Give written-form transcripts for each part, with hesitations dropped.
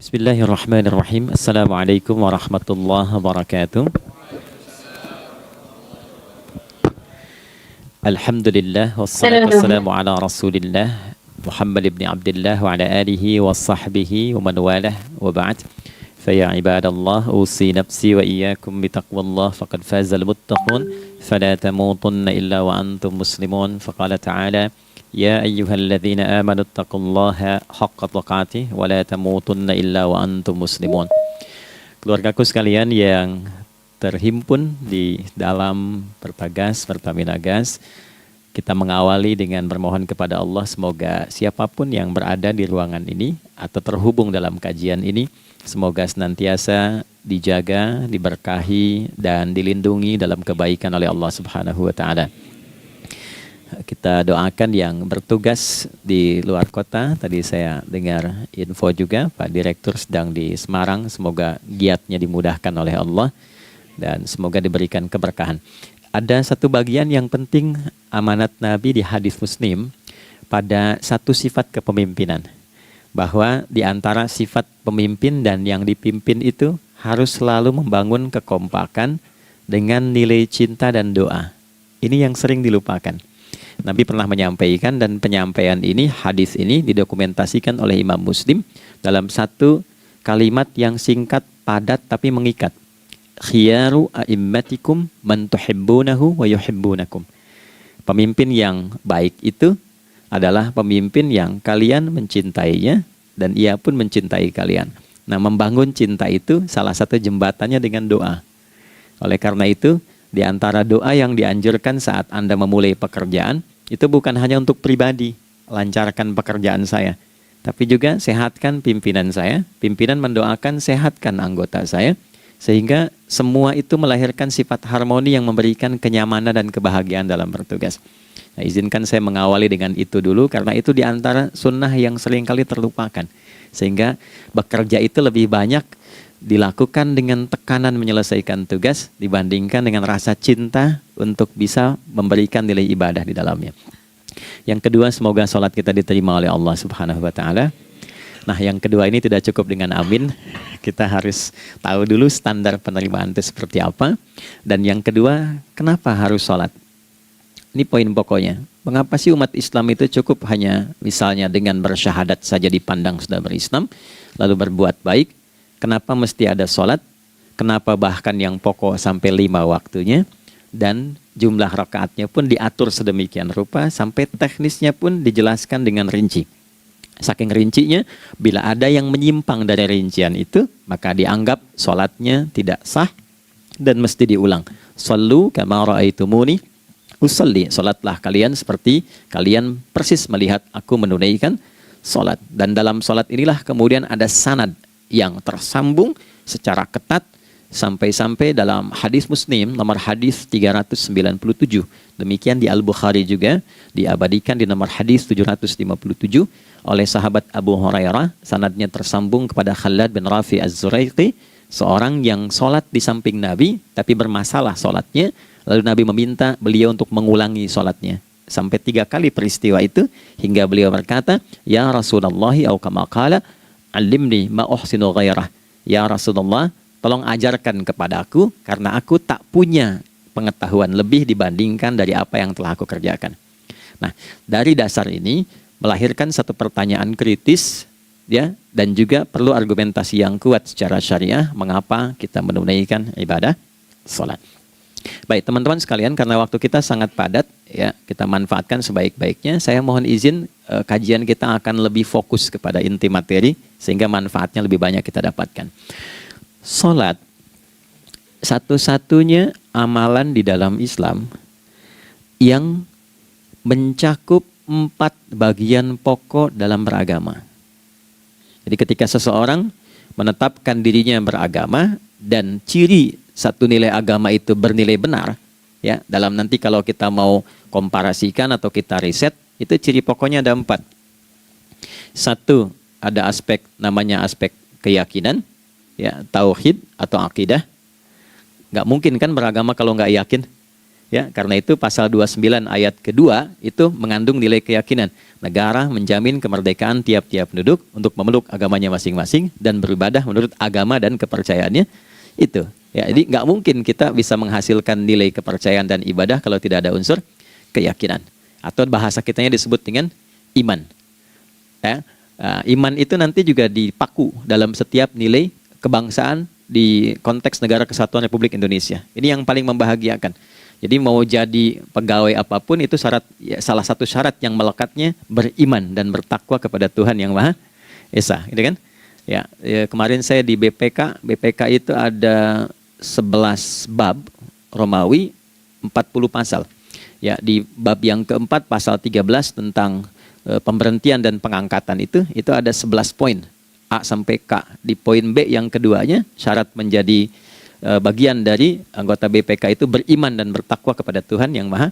Bismillahirrahmanirrahim. Assalamualaikum warahmatullahi wabarakatuh. Alhamdulillah wassalatu wassalamu ala Rasulillah Muhammad ibn Abdullah wa ala alihi wa sahbihi wa man walah wa ba'd. Faya ibadallah usi nafsi wa iyyakum bitaqwallah faqad fazal muttaqun fala tamutunna illa wa antum muslimun. Faqala ta'ala ya ayyuhalladzina amanu taqullaha haqqa tuqatih wa la tamutunna illa wa antum muslimun. Keluargaku sekalian yang terhimpun di dalam Pertagas, Pertamina Gas, kita mengawali dengan bermohon kepada Allah semoga siapapun yang berada di ruangan ini atau terhubung dalam kajian ini, semoga senantiasa dijaga, diberkahi, dan dilindungi dalam kebaikan oleh Allah Subhanahu wa Ta'ala. Kita doakan yang bertugas di luar kota. Tadi saya dengar info juga Pak Direktur sedang di Semarang. Semoga giatnya dimudahkan oleh Allah dan semoga diberikan keberkahan. Ada satu bagian yang penting amanat Nabi di hadis Muslim pada satu sifat kepemimpinan. Bahwa di antara sifat pemimpin dan yang dipimpin itu harus selalu membangun kekompakan dengan nilai cinta dan doa. Ini yang sering dilupakan. Nabi pernah menyampaikan dan penyampaian ini, hadis ini didokumentasikan oleh Imam Muslim dalam satu kalimat yang singkat, padat tapi mengikat. Khiyaru a'immatikum man tuhibbunahu wa yuhibbunakum. Pemimpin yang baik itu adalah pemimpin yang kalian mencintainya dan ia pun mencintai kalian. Nah, membangun cinta itu salah satu jembatannya dengan doa. Oleh karena itu, di antara doa yang dianjurkan saat Anda memulai pekerjaan, itu bukan hanya untuk pribadi, lancarkan pekerjaan saya, tapi juga sehatkan pimpinan saya, pimpinan mendoakan sehatkan anggota saya, sehingga semua itu melahirkan sifat harmoni yang memberikan kenyamanan dan kebahagiaan dalam bertugas. Nah, izinkan saya mengawali dengan itu dulu, karena itu di antara sunnah yang seringkali terlupakan. Sehingga bekerja itu lebih banyak dilakukan dengan tekanan menyelesaikan tugas dibandingkan dengan rasa cinta untuk bisa memberikan nilai ibadah di dalamnya. Yang kedua, semoga sholat kita diterima oleh Allah Subhanahu wa Ta'ala. Nah, yang kedua ini tidak cukup dengan amin. Kita harus tahu dulu standar penerimaan itu seperti apa. Dan yang kedua, kenapa harus sholat? Ini poin pokoknya. Mengapa sih umat Islam itu cukup hanya misalnya dengan bersyahadat saja dipandang sudah berislam, lalu berbuat baik? Kenapa mesti ada sholat? Kenapa bahkan yang pokok sampai 5 waktunya? Dan jumlah rakaatnya pun diatur sedemikian rupa sampai teknisnya pun dijelaskan dengan rinci. Saking rincinya, bila ada yang menyimpang dari rincian itu, maka dianggap sholatnya tidak sah dan mesti diulang. Shallu kama ra'aitumuni usalli. Sholatlah kalian seperti kalian persis melihat aku menunaikan sholat. Dan dalam sholat inilah kemudian ada sanad yang tersambung secara ketat sampai-sampai dalam hadis Muslim nomor hadis 397. Demikian di Al-Bukhari juga diabadikan di nomor hadis 757 oleh sahabat Abu Hurairah. Sanadnya tersambung kepada Khalad bin Rafi Az-Zuraiqi, seorang yang sholat di samping Nabi tapi bermasalah sholatnya. Lalu Nabi meminta beliau untuk mengulangi sholatnya. Sampai 3 kali peristiwa itu hingga beliau berkata, ya Rasulullah au kama qala alimni ma uhsinu ghairah. Ya Rasulullah, tolong ajarkan kepadaku karena aku tak punya pengetahuan lebih dibandingkan dari apa yang telah aku kerjakan. Nah, dari dasar ini melahirkan satu pertanyaan kritis ya, dan juga perlu argumentasi yang kuat secara syariah mengapa kita menunaikan ibadah salat. Baik teman-teman sekalian, karena waktu kita sangat padat ya, kita manfaatkan sebaik-baiknya. Saya mohon izin kajian kita akan lebih fokus kepada inti materi sehingga manfaatnya lebih banyak kita dapatkan. Salat satu-satunya amalan di dalam Islam yang mencakup 4 bagian pokok dalam beragama. Jadi ketika seseorang menetapkan dirinya beragama dan ciri satu nilai agama itu bernilai benar, ya, dalam nanti kalau kita mau komparasikan atau kita riset, itu ciri pokoknya ada 4. Satu, ada aspek namanya aspek keyakinan, ya, tauhid atau akidah. Nggak mungkin kan beragama kalau nggak yakin, Ya, karena itu pasal 29 ayat kedua itu mengandung nilai keyakinan. Negara menjamin kemerdekaan tiap-tiap penduduk untuk memeluk agamanya masing-masing dan beribadah menurut agama dan kepercayaannya itu. Ya, jadi nggak mungkin kita bisa menghasilkan nilai kepercayaan dan ibadah kalau tidak ada unsur keyakinan. Atau bahasa kitanya disebut dengan iman. Ya, iman itu nanti juga dipaku dalam setiap nilai kebangsaan di konteks Negara Kesatuan Republik Indonesia. Ini yang paling membahagiakan. Jadi mau jadi pegawai apapun itu syarat, ya, salah satu syarat yang melekatnya beriman dan bertakwa kepada Tuhan Yang Maha Esa, gitu kan? Ya, kemarin saya di BPK itu ada 11 bab Romawi, 40 pasal. Ya, di bab yang keempat pasal 13 tentang pemberhentian dan pengangkatan itu ada 11 poin A sampai K. Di poin B yang keduanya syarat menjadi bagian dari anggota BPK itu beriman dan bertakwa kepada Tuhan Yang Maha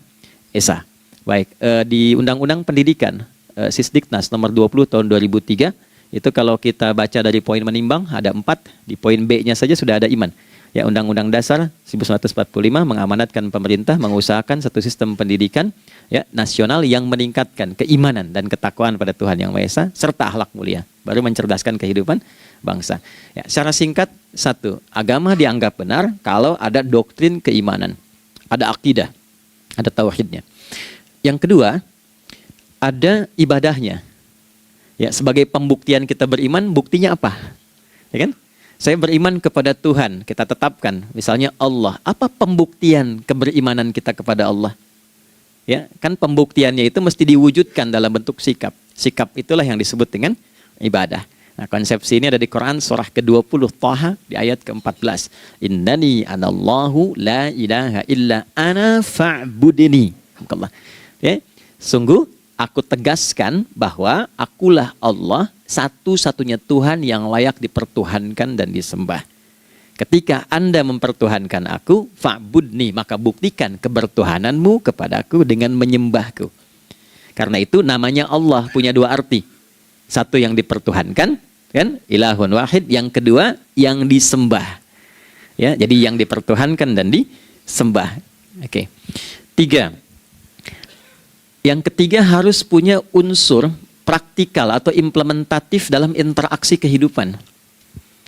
Esa. Baik, di Undang-Undang Pendidikan Sisdiknas nomor 20 tahun 2003 itu kalau kita baca dari poin menimbang ada 4, di poin B-nya saja sudah ada iman. Ya, Undang-Undang Dasar 1945 mengamanatkan pemerintah mengusahakan satu sistem pendidikan ya nasional yang meningkatkan keimanan dan ketakwaan pada Tuhan Yang Maha Esa serta akhlak mulia, baru mencerdaskan kehidupan bangsa. Ya, secara singkat, satu, agama dianggap benar kalau ada doktrin keimanan, ada akidah, ada tauhidnya. Yang kedua, ada ibadahnya. Ya, sebagai pembuktian kita beriman, buktinya apa? Ya kan? Saya beriman kepada Tuhan, kita tetapkan, misalnya Allah. Apa pembuktian keberimanan kita kepada Allah? Ya, kan pembuktiannya itu mesti diwujudkan dalam bentuk sikap. Sikap itulah yang disebut dengan ibadah. Nah, konsepsi ini ada di Quran surah ke-20 Thaha di ayat ke-14. Innani anallahu la ilaha illa ana fa'budini. Ya, sungguh aku tegaskan bahwa akulah Allah, satu-satunya Tuhan yang layak dipertuhankan dan disembah. Ketika Anda mempertuhankan aku, fa'budni, maka buktikan kebertuhananmu kepadaku dengan menyembahku. Karena itu namanya Allah punya dua arti. Satu yang dipertuhankan, kan? Ilahun wahid. Yang kedua yang disembah. Ya, jadi yang dipertuhankan dan disembah. Oke. 3. Yang ketiga harus punya unsur praktikal atau implementatif dalam interaksi kehidupan.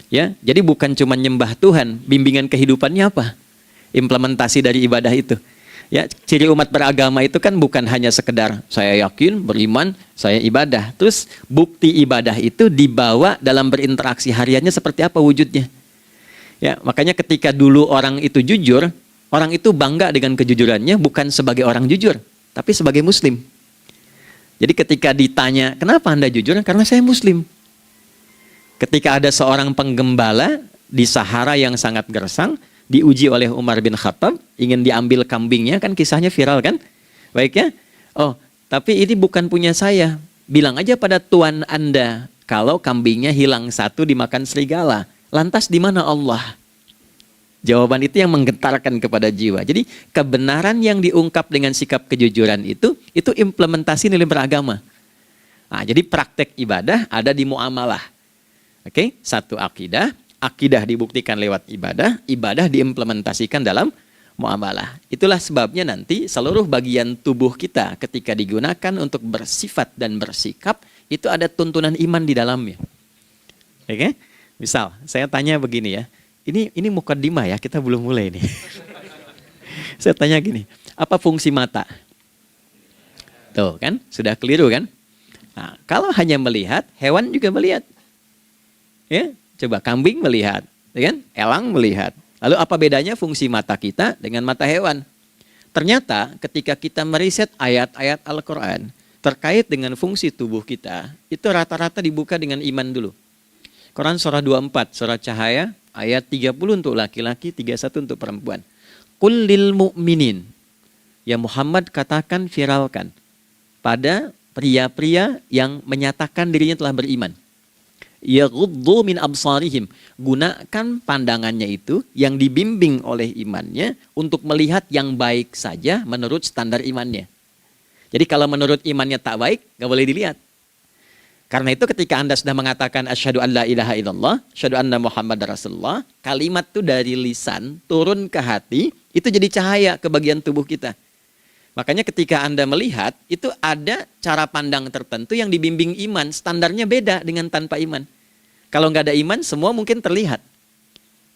Ya, jadi bukan cuma nyembah Tuhan, bimbingan kehidupannya apa? Implementasi dari ibadah itu. Ya, ciri umat beragama itu kan bukan hanya sekedar saya yakin, beriman, saya ibadah. Terus bukti ibadah itu dibawa dalam berinteraksi hariannya seperti apa wujudnya. Ya, makanya ketika dulu orang itu jujur, orang itu bangga dengan kejujurannya bukan sebagai orang jujur, tapi sebagai muslim. Jadi ketika ditanya, kenapa Anda jujur? Karena saya muslim. Ketika ada seorang penggembala di Sahara yang sangat gersang, diuji oleh Umar bin Khattab, ingin diambil kambingnya, kan kisahnya viral kan? Baik ya? Oh, tapi ini bukan punya saya. Bilang aja pada tuan Anda, kalau kambingnya hilang satu dimakan serigala. Lantas di mana Allah? Jawaban itu yang menggetarkan kepada jiwa. Jadi kebenaran yang diungkap dengan sikap kejujuran itu implementasi nilai beragama. Nah, jadi praktek ibadah ada di muamalah. Oke, satu akidah. Akidah dibuktikan lewat ibadah, ibadah diimplementasikan dalam muamalah. Itulah sebabnya nanti seluruh bagian tubuh kita ketika digunakan untuk bersifat dan bersikap, itu ada tuntunan iman di dalamnya. Oke? Misal, saya tanya begini ya, ini mukaddimah ya, kita belum mulai nih. Saya tanya gini, apa fungsi mata? Tuh kan, sudah keliru kan? Nah, kalau hanya melihat, hewan juga melihat. Ya? Coba kambing melihat, kan? Elang melihat. Lalu apa bedanya fungsi mata kita dengan mata hewan? Ternyata ketika kita meriset ayat-ayat Al-Quran terkait dengan fungsi tubuh kita, itu rata-rata dibuka dengan iman dulu. Quran surah 24, surah Cahaya, ayat 30 untuk laki-laki, 31 untuk perempuan. Qul lil mu'minin. Ya Muhammad katakan, viralkan pada pria-pria yang menyatakan dirinya telah beriman. Yaghuddu min absarihim, gunakan pandangannya itu yang dibimbing oleh imannya untuk melihat yang baik saja menurut standar imannya. Jadi kalau menurut imannya tak baik, nggak boleh dilihat. Karena itu ketika Anda sudah mengatakan asyhadu an la ilaha illallah, asyhadu anna Muhammadar Rasulullah, kalimat itu dari lisan turun ke hati, itu jadi cahaya ke bagian tubuh kita. Makanya ketika Anda melihat, itu ada cara pandang tertentu yang dibimbing iman, standarnya beda dengan tanpa iman. Kalau nggak ada iman, semua mungkin terlihat.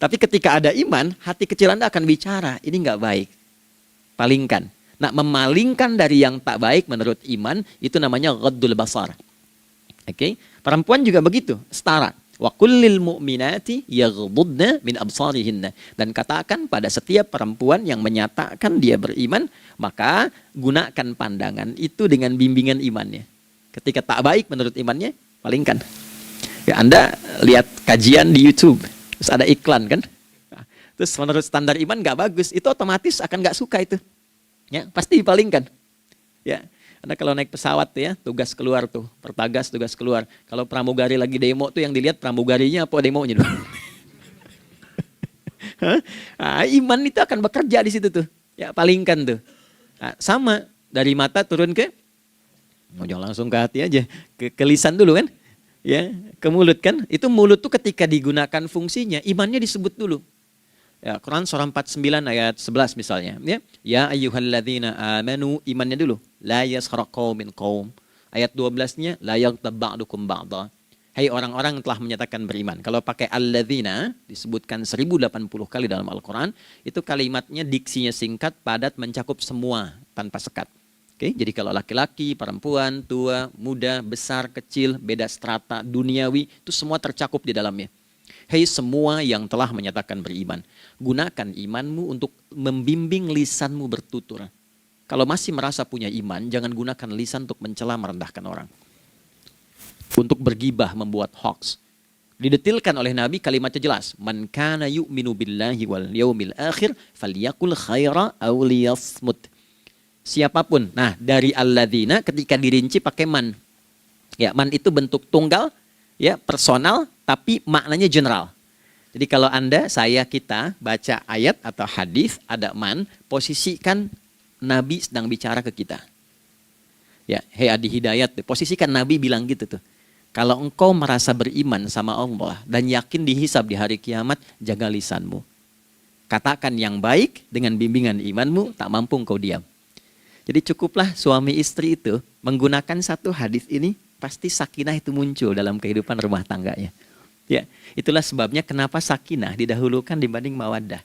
Tapi ketika ada iman, hati kecil Anda akan bicara, ini nggak baik. Palingkan. Nah, memalingkan dari yang tak baik menurut iman, itu namanya ghaddul basar. Oke, perempuan juga begitu, setara. Wa kullil mu'minati yaghdudna min absarihinna. Dan katakan pada setiap perempuan yang menyatakan dia beriman, maka gunakan pandangan itu dengan bimbingan imannya. Ketika tak baik menurut imannya, palingkan. Ya, Anda lihat kajian di YouTube, terus ada iklan kan? Nah, terus menurut standar iman nggak bagus, itu otomatis akan nggak suka itu. Ya, pasti dipalingkan. Ya. Anda kalau naik pesawat tuh ya, tugas keluar tuh, pertagas tugas keluar. Kalau pramugari lagi demo tuh yang dilihat pramugarinya apa demonya dulu. Nah, iman itu akan bekerja di situ tuh. Ya, palingkan tuh. Nah, sama dari mata turun ke, jangan langsung ke hati aja, ke lisan dulu kan. Ya, ke mulut kan. Itu mulut tuh ketika digunakan fungsinya, imannya disebut dulu. Ya, Quran surah 49 ayat 11 misalnya, ya. Ya ayyuhalladzina amanu, imannya dulu. La yaskhar qaumin qaum. Ayat 12-nya la yaghtab ba'dukum ba'dha. Hai orang-orang yang telah menyatakan beriman. Kalau pakai alladzina disebutkan 1080 kali dalam Al-Qur'an, itu kalimatnya diksinya singkat, padat, mencakup semua tanpa sekat. Oke, jadi kalau laki-laki, perempuan, tua, muda, besar, kecil, beda strata, duniawi, itu semua tercakup di dalamnya. Hei semua yang telah menyatakan beriman, gunakan imanmu untuk membimbing lisanmu bertutur. Kalau masih merasa punya iman, jangan gunakan lisan untuk mencela, merendahkan orang. Untuk bergibah, membuat hoax. Didetilkan oleh Nabi, kalimatnya jelas. Man kana yu'minu billahi wal yaumil akhir, falyakul khaira aw liyasmut. Siapapun. Nah, dari alladzina ketika dirinci pakai man. Ya, man itu bentuk tunggal, ya, personal, tapi maknanya general. Jadi kalau Anda, saya, kita baca ayat atau hadis ada man, posisikan Nabi sedang bicara ke kita. Ya, hei Adi Hidayat, posisikan Nabi bilang gitu tuh. Kalau engkau merasa beriman sama Allah dan yakin dihisab di hari kiamat, jaga lisanmu. Katakan yang baik dengan bimbingan imanmu, tak mampu engkau diam. Jadi cukuplah suami istri itu menggunakan satu hadis ini, pasti sakinah itu muncul dalam kehidupan rumah tangganya. Ya, itulah sebabnya kenapa sakinah didahulukan dibanding mawaddah.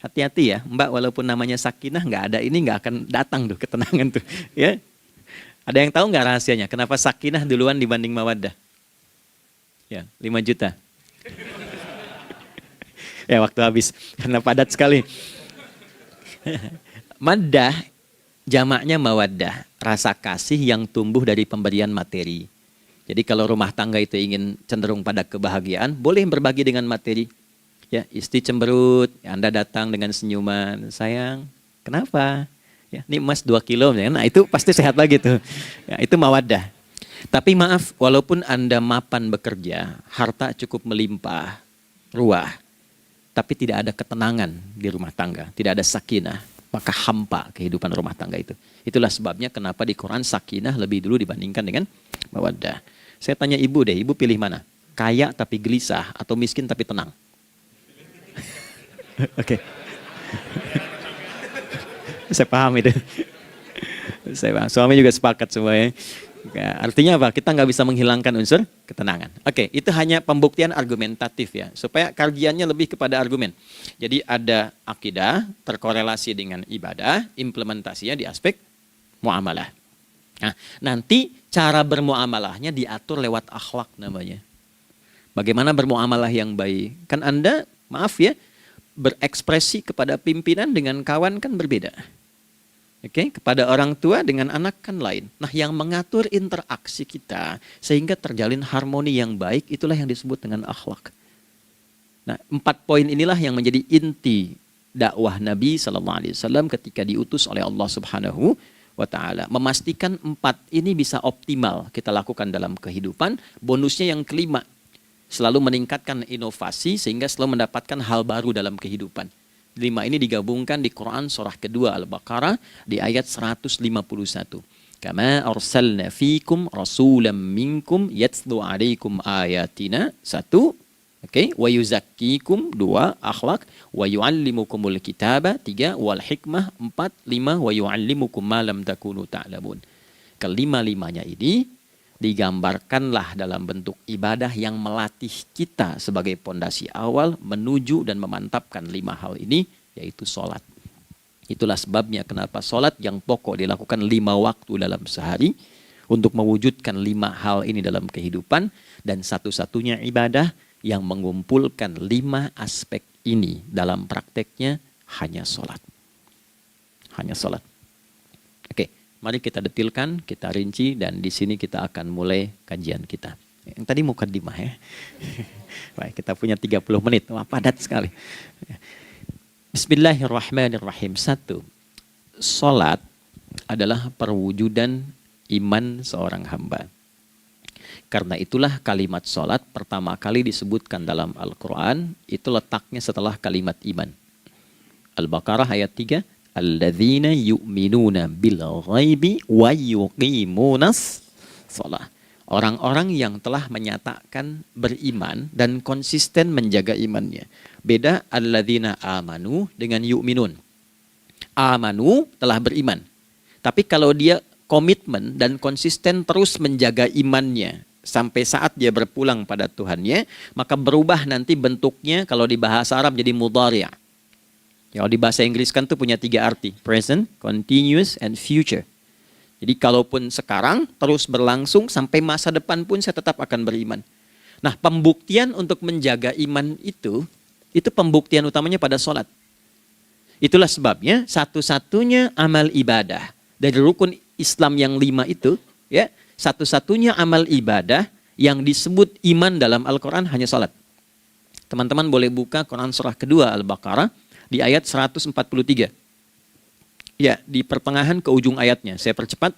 Hati-hati ya, Mbak, walaupun namanya sakinah nggak ada ini nggak akan datang tuh ketenangan tuh. Ya, ada yang tahu nggak rahasianya? Kenapa sakinah duluan dibanding mawaddah? Ya, 5 juta. Ya, waktu habis karena padat sekali. Maddah jamaknya mawaddah, rasa kasih yang tumbuh dari pemberian materi. Jadi kalau rumah tangga itu ingin cenderung pada kebahagiaan, boleh berbagi dengan materi. Ya, istri cemberut, ya Anda datang dengan senyuman, sayang, kenapa? Ya, ini emas 2 kilo, ya. Nah itu pasti sehat lagi tuh. Ya, itu mawaddah. Tapi maaf, walaupun Anda mapan bekerja, harta cukup melimpah, ruah, tapi tidak ada ketenangan di rumah tangga, tidak ada sakinah, maka hampa kehidupan rumah tangga itu. Itulah sebabnya kenapa di Quran sakinah lebih dulu dibandingkan dengan mawaddah. Saya tanya ibu deh, ibu pilih mana? Kaya tapi gelisah atau miskin tapi tenang? Oke. Saya paham itu. Saya paham. Suami juga sepakat semuanya. Ya, artinya apa? Kita nggak bisa menghilangkan unsur ketenangan. Oke, itu hanya pembuktian argumentatif ya, supaya kajiannya lebih kepada argumen. Jadi ada akidah terkorelasi dengan ibadah, implementasinya di aspek muamalah. Nah, nanti cara bermuamalahnya diatur lewat akhlak namanya. Bagaimana bermuamalah yang baik? Kan Anda, maaf ya, berekspresi kepada pimpinan dengan kawan kan berbeda. Oke, kepada orang tua dengan anak kan lain. Nah, yang mengatur interaksi kita sehingga terjalin harmoni yang baik, itulah yang disebut dengan akhlak. Nah, 4 poin inilah yang menjadi inti dakwah Nabi SAW ketika diutus oleh Allah Subhanahu wa Ta'ala. Memastikan 4 ini bisa optimal kita lakukan dalam kehidupan. Bonusnya yang kelima, selalu meningkatkan inovasi sehingga selalu mendapatkan hal baru dalam kehidupan. 5 ini digabungkan di Quran surah kedua Al-Baqarah di ayat 151. Kama arsalna fikum rasulam minkum yatslu alaikum ayatina. 1. Oke, wa yuzakkikum. 2. Akhlak. Wa yuallimukumul kitaba. 3. Wal hikmah. 4. 5. Wa yuallimukum ma lam takunu ta'lamun. Kelima-limanya ini digambarkanlah dalam bentuk ibadah yang melatih kita sebagai pondasi awal menuju dan memantapkan 5 hal ini, yaitu sholat. Itulah sebabnya kenapa sholat yang pokok dilakukan 5 waktu dalam sehari untuk mewujudkan 5 hal ini dalam kehidupan, dan satu-satunya ibadah yang mengumpulkan 5 aspek ini dalam prakteknya hanya sholat. Hanya sholat. Oke, mari kita detilkan, kita rinci, dan di sini kita akan mulai kajian kita. Yang tadi mukadimah ya. Baik, kita punya 30 menit. Wah, padat sekali. Bismillahirrahmanirrahim. 1. Salat adalah perwujudan iman seorang hamba. Karena itulah kalimat salat pertama kali disebutkan dalam Al-Quran, itu letaknya setelah kalimat iman. Al-Baqarah ayat 3. Alladzina yu'minuna bil ghaibi wa yuqimunas shalah. Orang-orang yang telah menyatakan beriman dan konsisten menjaga imannya. Beda alladzina amanu dengan yu'minun. Amanu telah beriman. Tapi kalau dia komitmen dan konsisten terus menjaga imannya sampai saat dia berpulang pada Tuhannya, maka berubah nanti bentuknya kalau di bahasa Arab jadi mudhari'. Kalau di bahasa Inggris kan tuh punya 3 arti. Present, continuous, and future. Jadi kalaupun sekarang terus berlangsung sampai masa depan pun saya tetap akan beriman. Nah, pembuktian untuk menjaga iman itu pembuktian utamanya pada sholat. Itulah sebabnya satu-satunya amal ibadah dari rukun Islam yang 5 itu, ya, satu-satunya amal ibadah yang disebut iman dalam Al-Quran hanya sholat. Teman-teman boleh buka Quran surah kedua Al-Baqarah di ayat 143. Ya, di pertengahan ke ujung ayatnya. Saya percepat.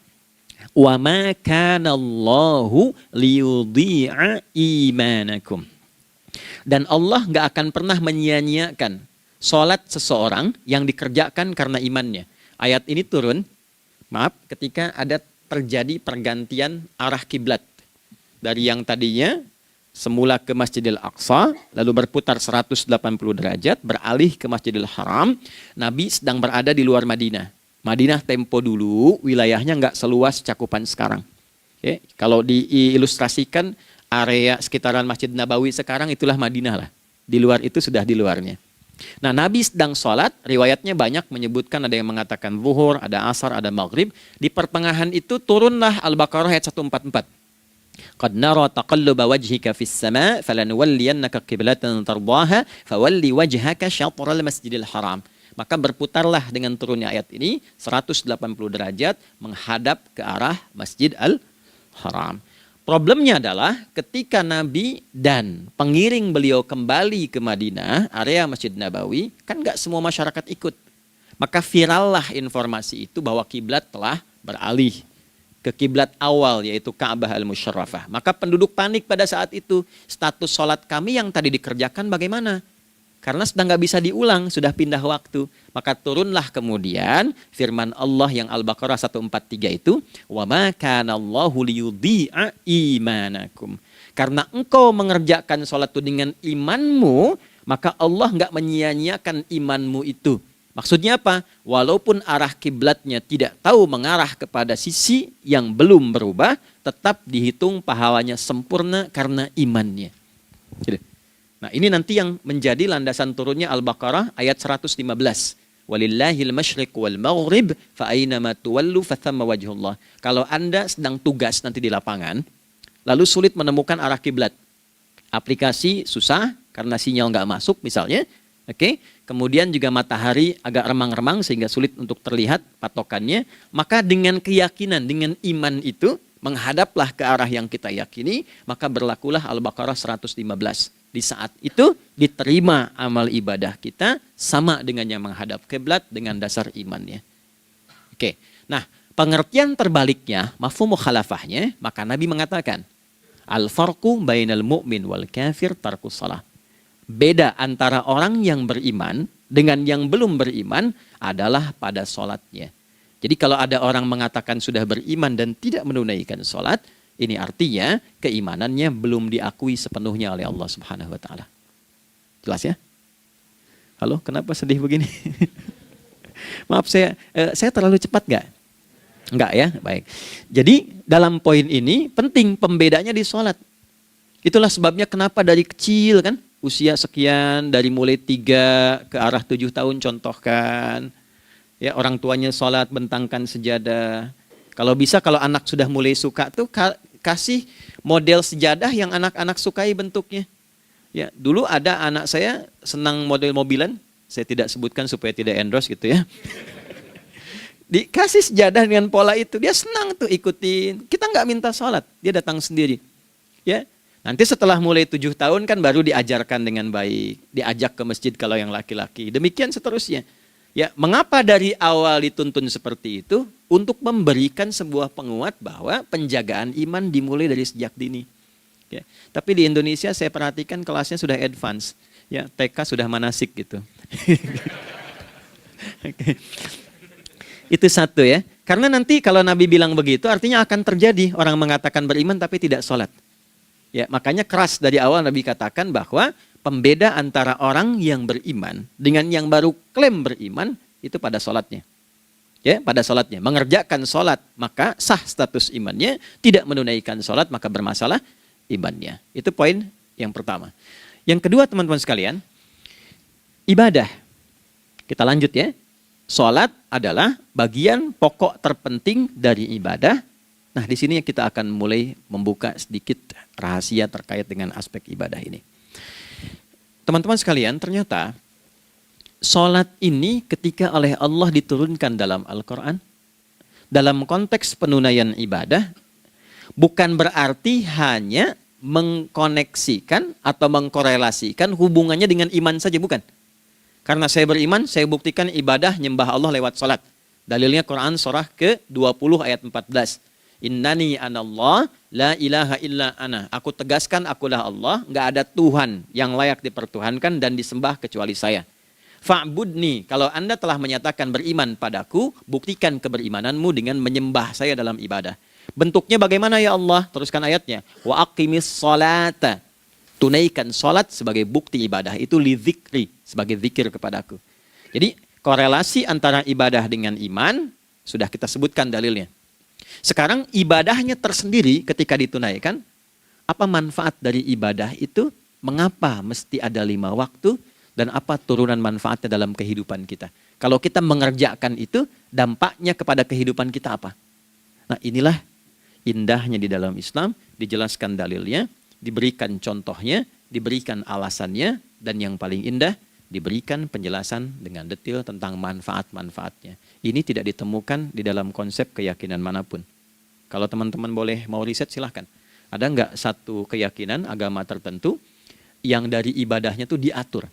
Wa ma kana Allahu liyudhi'a imanakum. Dan Allah nggak akan pernah menyia-nyiakan salat seseorang yang dikerjakan karena imannya. Ayat ini turun, ketika ada terjadi pergantian arah kiblat. Dari yang tadinya semula ke Masjidil Aqsa, lalu berputar 180 derajat, beralih ke Masjidil Haram. Nabi sedang berada di luar Madinah. Madinah tempo dulu, wilayahnya nggak seluas cakupan sekarang. Oke, kalau diilustrasikan, area sekitaran Masjid Nabawi sekarang itulah Madinah lah. Di luar itu sudah di luarnya. Nah, Nabi sedang sholat, riwayatnya banyak menyebutkan, ada yang mengatakan zuhur, ada asar, ada maghrib. Di pertengahan itu turunlah Al-Baqarah ayat 144. Qad nara taqalluba wajhika fis sama' falanuwalliyannaka qiblatan tardaha fawalli wajhaka syatral masjidil haram. Maka berputarlah dengan turunnya ayat ini 180 derajat menghadap ke arah Masjid Al-Haram. Problemnya adalah ketika Nabi dan pengiring beliau kembali ke Madinah, area Masjid Nabawi, kan nggak semua masyarakat ikut. Maka virallah informasi itu bahwa kiblat telah beralih ke kiblat awal, yaitu Ka'bah Al-Musyarrafah. Maka penduduk panik pada saat itu. Status sholat kami yang tadi dikerjakan bagaimana? Karena sedang nggak bisa diulang, sudah pindah waktu. Maka turunlah kemudian firman Allah yang Al-Baqarah 143 itu, wa ma kana Allahu liyudhi'a imanakum. Karena engkau mengerjakan sholat itu dengan imanmu, maka Allah nggak menyia-nyiakan imanmu itu. Maksudnya apa? Walaupun arah kiblatnya tidak tahu mengarah kepada sisi yang belum berubah, tetap dihitung pahalanya sempurna karena imannya. Nah, ini nanti yang menjadi landasan turunnya Al-Baqarah ayat 115. Walillahil masyriq wal maghrib fa aina ma tuwallu fa thamma wajhullah. Kalau Anda sedang tugas nanti di lapangan, lalu sulit menemukan arah kiblat. Aplikasi susah karena sinyal nggak masuk misalnya. Oke, kemudian juga matahari agak remang-remang sehingga sulit untuk terlihat patokannya. Maka dengan keyakinan, dengan iman itu, menghadaplah ke arah yang kita yakini, maka berlakulah Al-Baqarah 115. Di saat itu diterima amal ibadah kita sama dengan yang menghadap kiblat dengan dasar imannya. Oke, nah pengertian terbaliknya, mafhum mukhalafahnya, maka Nabi mengatakan, al-farqu bainal mu'min wal kafir tarkus shalah. Beda antara orang yang beriman dengan yang belum beriman adalah pada sholatnya. Jadi kalau ada orang mengatakan sudah beriman dan tidak menunaikan sholat, ini artinya keimanannya belum diakui sepenuhnya oleh Allah Subhanahu wa taala. Jelas ya? Halo, kenapa sedih begini? Maaf, saya terlalu cepat nggak? Enggak ya? Baik. Jadi dalam poin ini penting pembedanya di sholat. Itulah sebabnya kenapa dari kecil kan, usia sekian, dari mulai 3 ke arah 7 tahun contohkan. Ya, orang tuanya sholat bentangkan sejadah. Kalau bisa, kalau anak sudah mulai suka tuh kasih model sejadah yang anak-anak sukai bentuknya. Ya, dulu ada anak saya senang model mobilan, saya tidak sebutkan supaya tidak endorse gitu ya. Dikasih sejadah dengan pola itu, dia senang tuh ikutin. Kita nggak minta sholat, dia datang sendiri. Ya, nanti setelah mulai 7 tahun kan baru diajarkan dengan baik, diajak ke masjid kalau yang laki-laki. Demikian seterusnya. Ya, mengapa dari awal dituntun seperti itu? Untuk memberikan sebuah penguat bahwa penjagaan iman dimulai dari sejak dini. Ya, tapi di Indonesia saya perhatikan kelasnya sudah advance. Ya, TK sudah manasik gitu. Okay. Itu satu ya. Karena nanti kalau Nabi bilang begitu artinya akan terjadi orang mengatakan beriman tapi tidak sholat. Ya, makanya keras dari awal Nabi katakan bahwa pembeda antara orang yang beriman dengan yang baru klaim beriman itu pada sholatnya. Ya, pada sholatnya. Mengerjakan sholat maka sah status imannya, tidak menunaikan sholat maka bermasalah imannya. Itu poin yang pertama. Yang kedua teman-teman sekalian, ibadah. Kita lanjut ya. Sholat adalah bagian pokok terpenting dari ibadah. Nah, di sini kita akan mulai membuka sedikit rahasia terkait dengan aspek ibadah ini. Teman-teman sekalian, ternyata sholat ini ketika oleh Allah diturunkan dalam Al-Quran, dalam konteks penunaian ibadah, bukan berarti hanya mengkoneksikan atau mengkorelasikan hubungannya dengan iman saja, bukan. Karena saya beriman, saya buktikan ibadah nyembah Allah lewat sholat. Dalilnya Quran surah ke-20 ayat 14. Innani anallah la ilaha illa ana. Aku tegaskan akulah Allah, nggak ada Tuhan yang layak dipertuhankan dan disembah kecuali saya. Fa'budni, kalau Anda telah menyatakan beriman padaku, buktikan keberimananmu dengan menyembah saya dalam ibadah. Bentuknya bagaimana ya Allah? Teruskan ayatnya. Wa aqimis sholata. Tunaikan sholat sebagai bukti ibadah. Itu li dzikri, sebagai zikir kepadaku. Jadi korelasi antara ibadah dengan iman, sudah kita sebutkan dalilnya. Sekarang ibadahnya tersendiri ketika ditunaikan, apa manfaat dari ibadah itu? Mengapa mesti ada 5 waktu? Dan apa turunan manfaatnya dalam kehidupan kita? Kalau kita mengerjakan itu, dampaknya kepada kehidupan kita apa? Nah, inilah indahnya di dalam Islam, dijelaskan dalilnya, diberikan contohnya, diberikan alasannya, dan yang paling indah, diberikan penjelasan dengan detail tentang manfaat-manfaatnya. Ini tidak ditemukan di dalam konsep keyakinan manapun. Kalau teman-teman boleh mau riset silahkan. Ada nggak satu keyakinan agama tertentu yang dari ibadahnya itu diatur?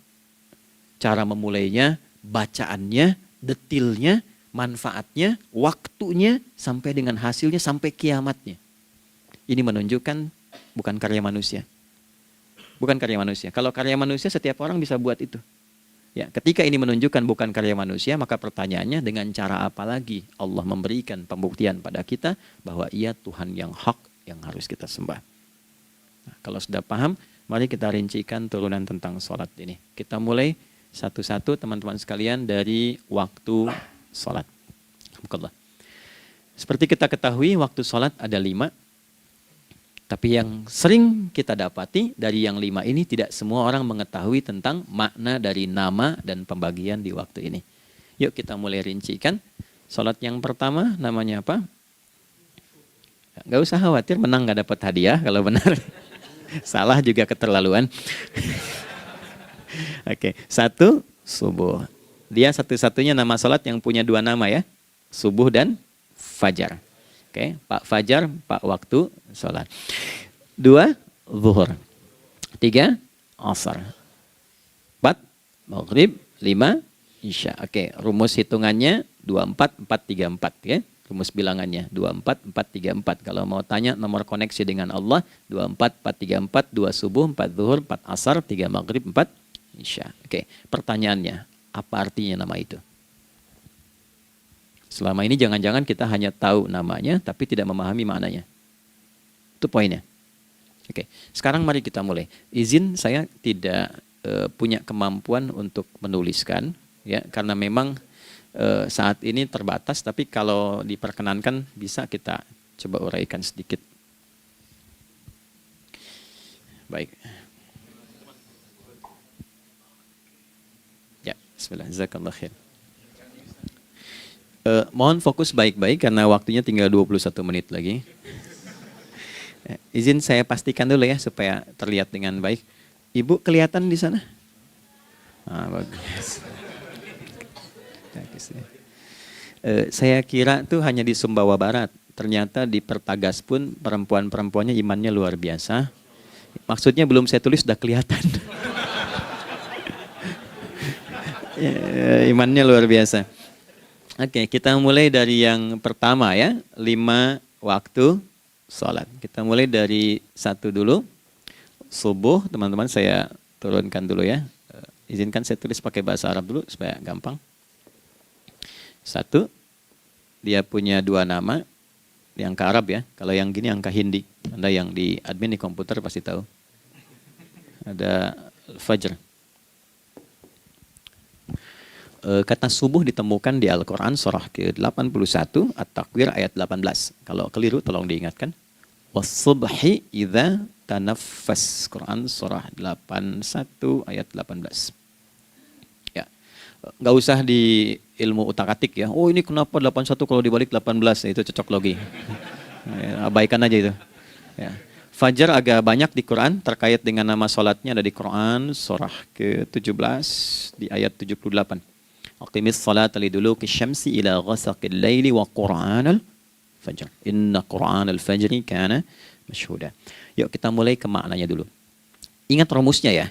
Cara memulainya, bacaannya, detailnya, manfaatnya, waktunya, sampai dengan hasilnya, sampai kiamatnya. Ini menunjukkan bukan karya manusia. Bukan karya manusia. Kalau karya manusia setiap orang bisa buat itu. Ya, ketika ini menunjukkan bukan karya manusia, maka pertanyaannya dengan cara apa lagi Allah memberikan pembuktian pada kita bahwa Ia Tuhan yang hak yang harus kita sembah. Nah, kalau sudah paham, mari kita rincikan turunan tentang sholat ini. Kita mulai satu-satu teman-teman sekalian dari waktu sholat. Seperti kita ketahui waktu sholat ada 5. Tapi yang sering kita dapati dari yang 5 ini tidak semua orang mengetahui tentang makna dari nama dan pembagian di waktu ini. Yuk kita mulai rincikan. Sholat yang pertama namanya apa? Gak usah khawatir, menang gak dapat hadiah kalau benar. Salah juga keterlaluan. Oke, 1 subuh. Dia satu-satunya nama sholat yang punya 2 nama ya. Subuh dan fajar. Oke, Pak Fajar, Pak waktu sholat. 2 zuhur. 3 asar. 4 maghrib. 5 isya. Oke, rumus hitungannya 24, 4, 3, 4 ya. Rumus bilangannya 24, 4, 3, 4. Kalau mau tanya nomor koneksi dengan Allah 24, 4, 3, 4, 2 subuh, 4 zuhur, 4 asar, 3 maghrib, 4 isya. Oke, pertanyaannya apa artinya nama itu? Selama ini jangan-jangan kita hanya tahu namanya tapi tidak memahami maknanya. Itu poinnya. Oke, sekarang mari kita mulai. Izin saya tidak punya kemampuan untuk menuliskan, ya, karena memang saat ini terbatas. Tapi kalau diperkenankan bisa kita coba uraikan sedikit. Baik. Ya, bismillah. Jazakallah khair. Mohon fokus baik-baik karena waktunya tinggal 21 menit lagi. Izin saya pastikan dulu ya supaya terlihat dengan baik. Ibu kelihatan di sana? Bagus. Saya kira tuh hanya di Sumbawa Barat. Ternyata di Pertagas pun perempuan-perempuannya imannya luar biasa. Maksudnya belum saya tulis sudah kelihatan. Imannya luar biasa. Oke, kita mulai dari yang pertama ya. 5 waktu sholat. Kita mulai dari 1 dulu. Subuh, teman-teman saya turunkan dulu ya. Izinkan saya tulis pakai bahasa Arab dulu supaya gampang. 1, dia punya 2 nama. Yang angka Arab ya. Kalau yang gini angka Hindi. Anda yang di admin di komputer pasti tahu. Ada Fajr. Kata subuh ditemukan di Al-Quran surah ke-81 At-Takwir ayat 18. Kalau keliru tolong diingatkan. Was-subhi idza tanaffas. Quran surah 81 ayat 18. Ya. Enggak usah di ilmu utak-atik ya. Oh ini kenapa 81 kalau dibalik 18? Itu cocok logi. Ya, abaikan aja itu. Ya. Fajar agak banyak di Quran terkait dengan nama salatnya ada di Quran surah ke-17 di ayat 78. Aqimis salata liduluki syamsi ila ghasaqil laili wa Qur'anal fajr. Inna Qur'anal fajri kana masyhuda. Yuk kita mulai ke maknanya dulu. Ingat rumusnya ya.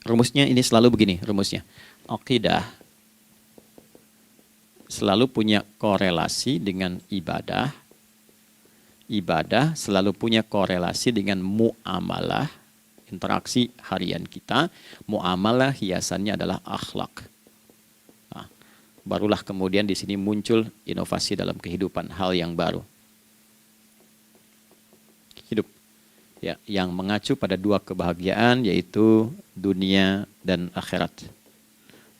Rumusnya ini selalu begini rumusnya. Aqidah selalu punya korelasi dengan ibadah. Ibadah selalu punya korelasi dengan muamalah, interaksi harian kita. Muamalah hiasannya adalah akhlak. Barulah kemudian di sini muncul inovasi dalam kehidupan, hal yang baru. Hidup ya, yang mengacu pada 2 kebahagiaan yaitu dunia dan akhirat.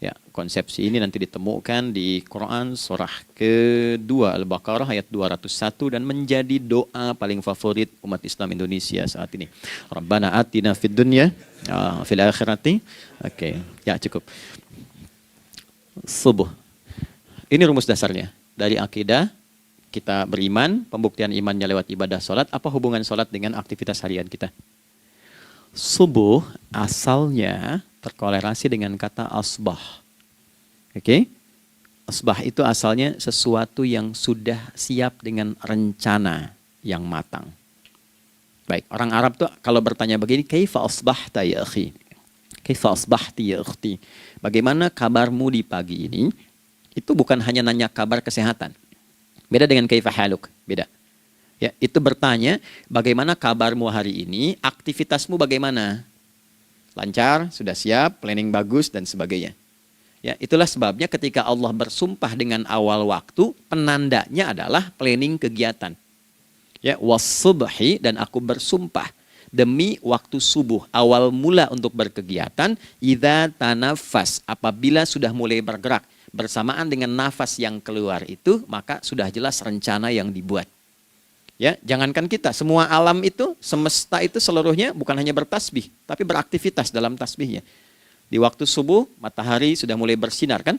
Ya, konsepsi ini nanti ditemukan di Quran surah ke-2 Al-Baqarah ayat 201 dan menjadi doa paling favorit umat Islam Indonesia saat ini. Rabbana atina fid dunya fil akhirati. Oke, ya cukup. Subuh. Ini rumus dasarnya. Dari akidah, kita beriman, pembuktian imannya lewat ibadah sholat. Apa hubungan sholat dengan aktivitas harian kita? Subuh asalnya terkolerasi dengan kata asbah. Oke? Asbah itu asalnya sesuatu yang sudah siap dengan rencana yang matang. Baik, orang Arab tuh kalau bertanya begini, kaifa asbahta ya akhi? Kaifa asbahti ya ukhti? Bagaimana kabarmu di pagi ini? Itu bukan hanya nanya kabar kesehatan. Beda dengan kaifa haluk, beda. Ya, itu bertanya bagaimana kabarmu hari ini, aktivitasmu bagaimana? Lancar, sudah siap, planning bagus dan sebagainya. Ya, itulah sebabnya ketika Allah bersumpah dengan awal waktu, penandanya adalah planning kegiatan. Ya, was-subhi dan aku bersumpah demi waktu subuh, awal mula untuk berkegiatan, idza tanafas, apabila sudah mulai bergerak. Bersamaan dengan nafas yang keluar itu, maka sudah jelas rencana yang dibuat. Ya, jangankan kita, semua alam itu, semesta itu seluruhnya bukan hanya bertasbih, tapi beraktivitas dalam tasbihnya. Di waktu subuh, matahari sudah mulai bersinar kan?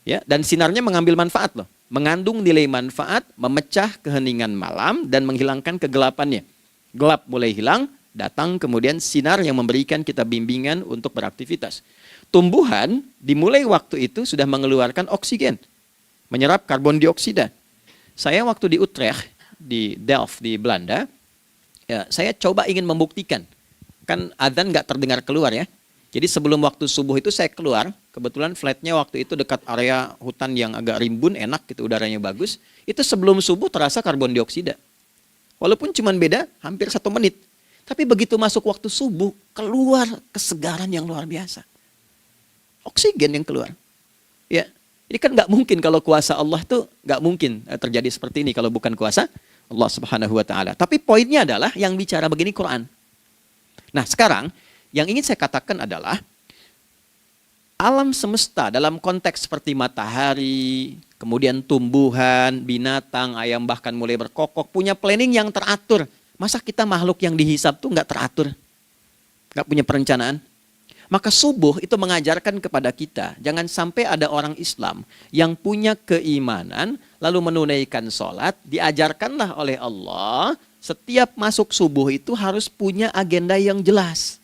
Ya, dan sinarnya mengambil manfaat loh. Mengandung nilai manfaat, memecah keheningan malam dan menghilangkan kegelapannya. Gelap mulai hilang, datang kemudian sinar yang memberikan kita bimbingan untuk beraktivitas. Tumbuhan dimulai waktu itu sudah mengeluarkan oksigen, menyerap karbon dioksida. Saya waktu di Utrecht, di Delft di Belanda, ya, saya coba ingin membuktikan. Kan adzan nggak terdengar keluar ya. Jadi sebelum waktu subuh itu saya keluar, kebetulan flatnya waktu itu dekat area hutan yang agak rimbun, enak gitu, udaranya bagus. Itu sebelum subuh terasa karbon dioksida. Walaupun cuma beda hampir 1 menit. Tapi begitu masuk waktu subuh, keluar kesegaran yang luar biasa. Oksigen yang keluar. Ya, Ini kan nggak mungkin kalau kuasa Allah tuh nggak mungkin terjadi seperti ini kalau bukan kuasa Allah Subhanahu wa taala. Tapi poinnya adalah yang bicara begini Quran. Nah, sekarang yang ingin saya katakan adalah alam semesta dalam konteks seperti matahari, kemudian tumbuhan, binatang, ayam bahkan mulai berkokok punya planning yang teratur. Masa kita makhluk yang dihisab tuh nggak teratur? Nggak punya perencanaan? Maka subuh itu mengajarkan kepada kita, jangan sampai ada orang Islam yang punya keimanan, lalu menunaikan sholat, diajarkanlah oleh Allah, setiap masuk subuh itu harus punya agenda yang jelas.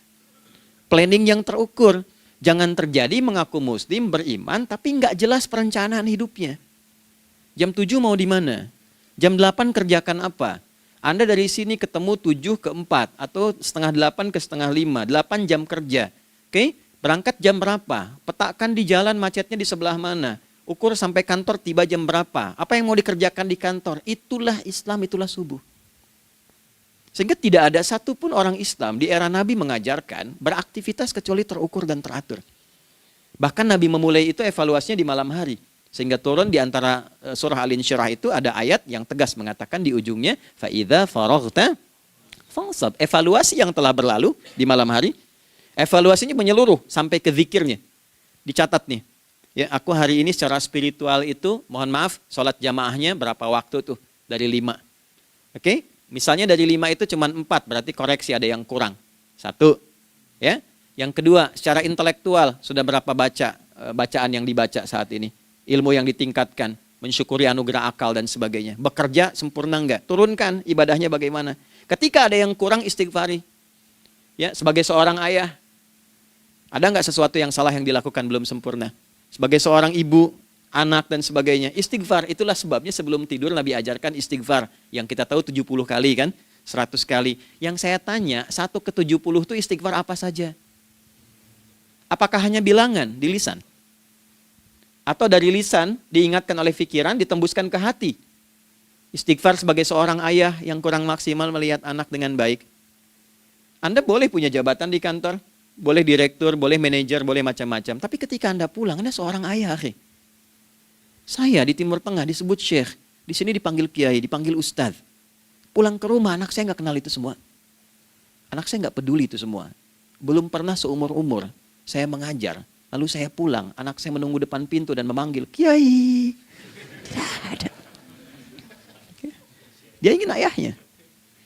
Planning yang terukur. Jangan terjadi mengaku muslim, beriman, tapi nggak jelas perencanaan hidupnya. Jam 7 mau di mana? Jam 8 kerjakan apa? Anda dari sini ketemu 7 ke 4, atau setengah 8 ke setengah 5, 8 jam kerja. Oke, berangkat jam berapa? Petakan di jalan macetnya di sebelah mana? Ukur sampai kantor tiba jam berapa? Apa yang mau dikerjakan di kantor? Itulah Islam, itulah subuh. Sehingga tidak ada satupun orang Islam di era Nabi mengajarkan beraktivitas kecuali terukur dan teratur. Bahkan Nabi memulai itu evaluasinya di malam hari. Sehingga turun di antara surah Al-Insyirah itu ada ayat yang tegas mengatakan di ujungnya, فَإِذَا فَرَغْتَ فَانْصَبْ. Evaluasi yang telah berlalu di malam hari, evaluasinya menyeluruh sampai ke zikirnya. Dicatat nih. Ya, aku hari ini secara spiritual itu, mohon maaf, sholat jamaahnya berapa waktu tuh? Dari 5. Oke? Misalnya dari 5 itu cuma 4, berarti koreksi ada yang kurang. 1. Ya. Yang kedua, secara intelektual sudah berapa bacaan yang dibaca saat ini? Ilmu yang ditingkatkan, mensyukuri anugerah akal dan sebagainya. Bekerja sempurna enggak? Turunkan ibadahnya bagaimana? Ketika ada yang kurang, istighfari. Ya, sebagai seorang ayah, ada enggak sesuatu yang salah yang dilakukan belum sempurna? Sebagai seorang ibu, anak dan sebagainya, istighfar. Itulah sebabnya sebelum tidur Nabi ajarkan istighfar. Yang kita tahu 70 kali kan, 100 kali. Yang saya tanya, 1 ke 70 itu istighfar apa saja? Apakah hanya bilangan di lisan? Atau dari lisan diingatkan oleh pikiran, ditembuskan ke hati? Istighfar sebagai seorang ayah yang kurang maksimal melihat anak dengan baik. Anda boleh punya jabatan di kantor, boleh direktur, boleh manajer, boleh macam-macam. Tapi ketika Anda pulang, Anda seorang ayah. Saya di Timur Tengah disebut syekh, di sini dipanggil kiai, dipanggil ustadz. Pulang ke rumah, anak saya nggak kenal itu semua. Anak saya nggak peduli itu semua. Belum pernah seumur-umur saya mengajar, lalu saya pulang, anak saya menunggu depan pintu dan memanggil, kiai. Tidak ada. Dia ingin ayahnya.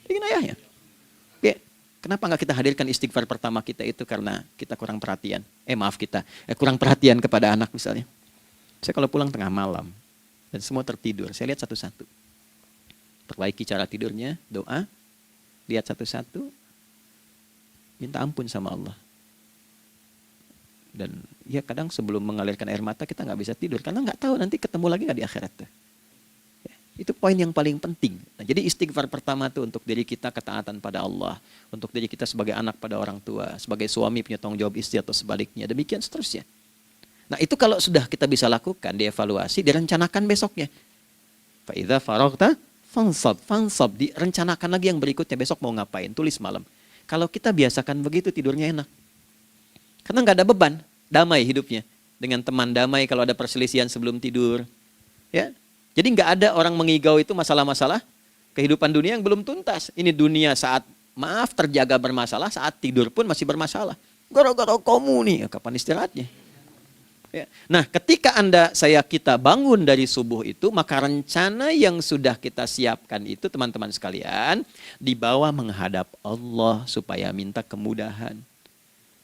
Dia ingin ayahnya. Oke. Kenapa nggak kita hadirkan istighfar pertama kita itu karena kita kurang perhatian. Kurang perhatian kepada anak misalnya. Saya kalau pulang tengah malam dan semua tertidur, saya lihat satu-satu. Perbaiki cara tidurnya, doa, lihat satu-satu, minta ampun sama Allah. Dan ya kadang sebelum mengalirkan air mata kita nggak bisa tidur karena nggak tahu nanti ketemu lagi nggak di akhirat. Ya, itu poin yang paling penting. Nah, jadi istighfar pertama itu untuk diri kita ketaatan pada Allah, untuk diri kita sebagai anak pada orang tua, sebagai suami punya tanggung jawab istri atau sebaliknya, demikian seterusnya. Nah itu kalau sudah kita bisa lakukan, dievaluasi, direncanakan besoknya. Fa'idha faraghta fansab, direncanakan lagi yang berikutnya, besok mau ngapain, tulis malam. Kalau kita biasakan begitu tidurnya enak. Karena nggak ada beban, damai hidupnya. Dengan teman damai kalau ada perselisihan sebelum tidur. Ya, jadi nggak ada orang mengigau itu masalah-masalah kehidupan dunia yang belum tuntas. Ini dunia saat terjaga bermasalah, saat tidur pun masih bermasalah. Gara-gara kamu nih, kapan istirahatnya? Ya. Nah, ketika kita bangun dari subuh itu, maka rencana yang sudah kita siapkan itu teman-teman sekalian, dibawa menghadap Allah supaya minta kemudahan,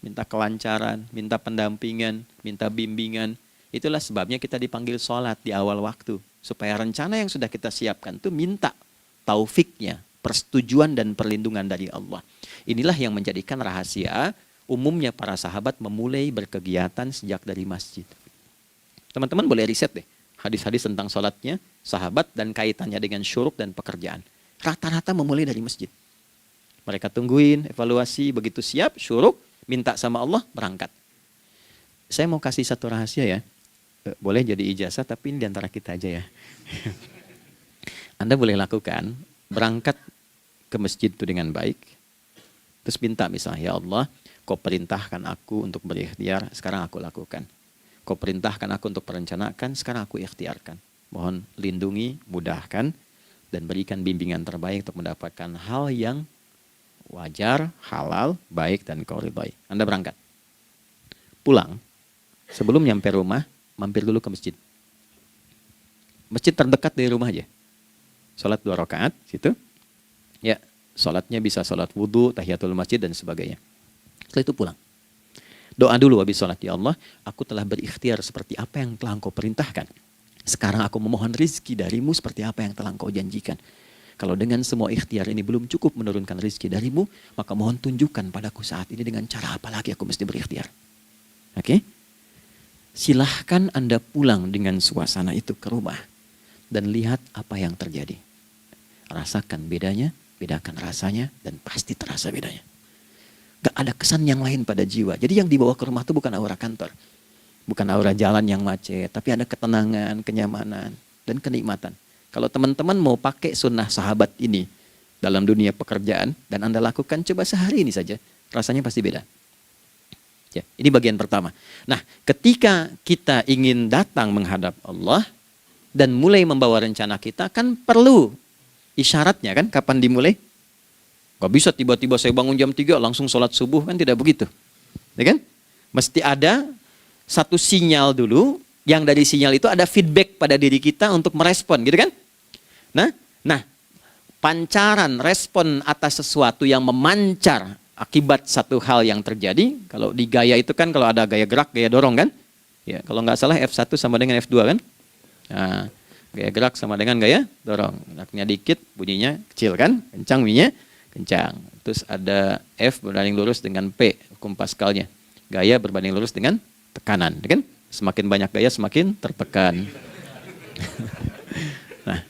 minta kelancaran, minta pendampingan, minta bimbingan. Itulah sebabnya kita dipanggil sholat di awal waktu. Supaya rencana yang sudah kita siapkan itu minta taufiknya, persetujuan dan perlindungan dari Allah. Inilah yang menjadikan rahasia umumnya para sahabat memulai berkegiatan sejak dari masjid. Teman-teman boleh riset deh hadis-hadis tentang sholatnya sahabat dan kaitannya dengan syuruk dan pekerjaan. Rata-rata memulai dari masjid. Mereka tungguin, evaluasi, begitu siap, syuruk, minta sama Allah, berangkat. Saya mau kasih satu rahasia ya. Boleh jadi ijazah tapi ini diantara kita aja ya. Anda boleh lakukan, berangkat ke masjid itu dengan baik. Terus minta misalnya, ya Allah, Kau perintahkan aku untuk berikhtiar, sekarang aku lakukan. Kau perintahkan aku untuk merencanakan, sekarang aku ikhtiarkan. Mohon lindungi, mudahkan, dan berikan bimbingan terbaik untuk mendapatkan hal yang wajar, halal, baik, dan kau ridhai. Anda berangkat. Pulang, sebelum nyampe rumah, mampir dulu ke masjid. Masjid terdekat dari rumah aja. Sholat 2 rakaat, situ. Ya, sholatnya bisa sholat wudhu, tahiyatul masjid, dan sebagainya. Setelah itu pulang. Doa dulu habis sholat. Ya Allah, aku telah berikhtiar seperti apa yang telah Engkau perintahkan. Sekarang aku memohon rizki darimu seperti apa yang telah Engkau janjikan. Kalau dengan semua ikhtiar ini belum cukup menurunkan rizki darimu, maka mohon tunjukkan padaku saat ini dengan cara apa lagi aku mesti berikhtiar. Oke? Silahkan Anda pulang dengan suasana itu ke rumah. Dan lihat apa yang terjadi. Rasakan bedanya, bedakan rasanya, dan pasti terasa bedanya. Gak ada kesan yang lain pada jiwa. Jadi yang dibawa ke rumah itu bukan aura kantor. Bukan aura jalan yang macet. Tapi ada ketenangan, kenyamanan, dan kenikmatan. Kalau teman-teman mau pakai sunnah sahabat ini dalam dunia pekerjaan, dan Anda lakukan coba sehari ini saja, rasanya pasti beda. Ya, ini bagian pertama. Nah, ketika kita ingin datang menghadap Allah, dan mulai membawa rencana kita, kan perlu isyaratnya kan, kapan dimulai? Gak bisa tiba-tiba saya bangun jam 3 langsung sholat subuh, kan tidak begitu. Ya kan? Mesti ada satu sinyal dulu, yang dari sinyal itu ada feedback pada diri kita untuk merespon, gitu kan? Nah, pancaran respon atas sesuatu yang memancar akibat satu hal yang terjadi, kalau di gaya itu kan kalau ada gaya gerak, gaya dorong kan? Ya, kalau nggak salah F1 sama dengan F2 kan? Nah, gaya gerak sama dengan gaya dorong. Geraknya dikit, bunyinya kecil kan? Kencang bunyinya, kencang. Terus ada F berbanding lurus dengan P, hukum Pascalnya. Gaya berbanding lurus dengan tekanan, kan? Semakin banyak gaya, semakin tertekan. Nah,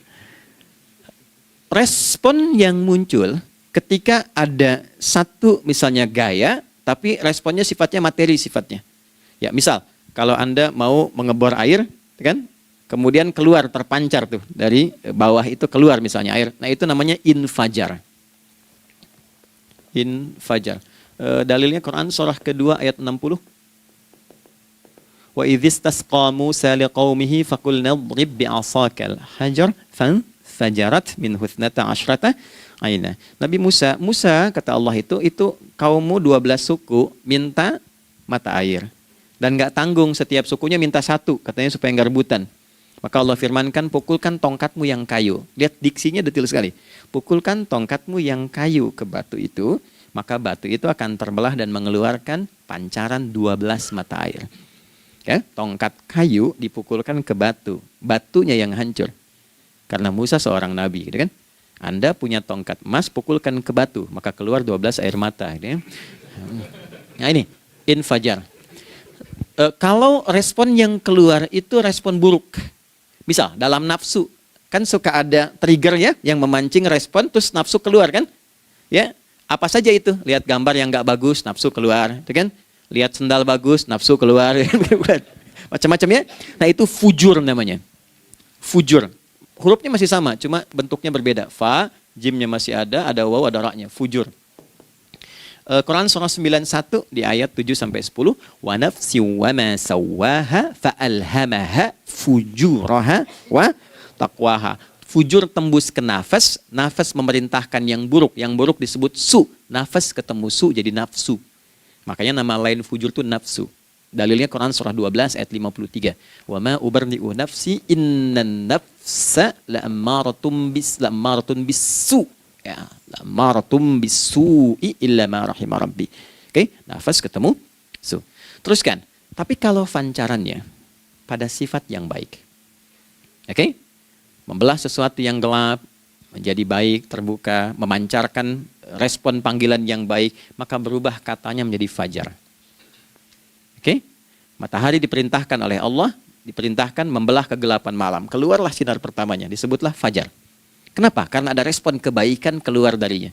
respon yang muncul ketika ada satu misalnya gaya, tapi responnya sifatnya materi sifatnya. Ya, misal kalau Anda mau mengebor air, kan? Kemudian keluar terpancar tuh dari bawah itu keluar misalnya air. Nah, itu namanya infajar. Infajar. Dalilnya Quran surah kedua ayat 60. Wa idzistasqa Musa liqaumihi faqulna idrib bi'asakal hajar fanfajarat minhu 12 aina. Nabi Musa kata Allah itu kaummu 12 suku minta mata air. Dan enggak tanggung, setiap sukunya minta satu, katanya supaya enggak rebutan. Maka Allah firmankan, pukulkan tongkatmu yang kayu. Lihat diksinya detil sekali. Pukulkan tongkatmu yang kayu ke batu itu, maka batu itu akan terbelah dan mengeluarkan pancaran 12 mata air. Ya, tongkat kayu dipukulkan ke batu, batunya yang hancur. Karena Musa seorang nabi, gitu kan? Anda punya tongkat emas, pukulkan ke batu, maka keluar 12 air mata. Gitu ya. Nah ini, infajar. Kalau respon yang keluar itu respon buruk. Misal dalam nafsu, kan suka ada trigger ya yang memancing respon, terus nafsu keluar kan? Ya, apa saja itu? Lihat gambar yang nggak bagus, nafsu keluar, gitu kan? Lihat sendal bagus, nafsu keluar, macam-macam ya. Nah itu fujur namanya, fujur. Hurufnya masih sama, cuma bentuknya berbeda. Fa, jimnya masih ada waw, ada ra-nya, fujur. Quran surah 91 di ayat 7-10. Wa nafsi wa ma sawwaha fa alhamaha fujuraha wa taqwaha. Fujur tembus ke nafas, nafas memerintahkan yang buruk disebut su. Nafas ketemu su jadi nafsu. Makanya nama lain fujur itu nafsu. Dalilnya Quran surah 12 ayat 53. Wa ma ubarni'u nafsi innan nafsa la'ammaratun bisu. Ya, la'ammaratun bisu'i illa ma rahima rabbi. Oke, nafas ketemu su. Teruskan. Tapi kalau pancarannya pada sifat yang baik. Oke? Membelah sesuatu yang gelap menjadi baik, terbuka, memancarkan respon panggilan yang baik, maka berubah katanya menjadi fajar. Oke? Matahari diperintahkan oleh Allah, diperintahkan membelah kegelapan malam. Keluarlah sinar pertamanya, disebutlah fajar. Kenapa? Karena ada respon kebaikan keluar darinya.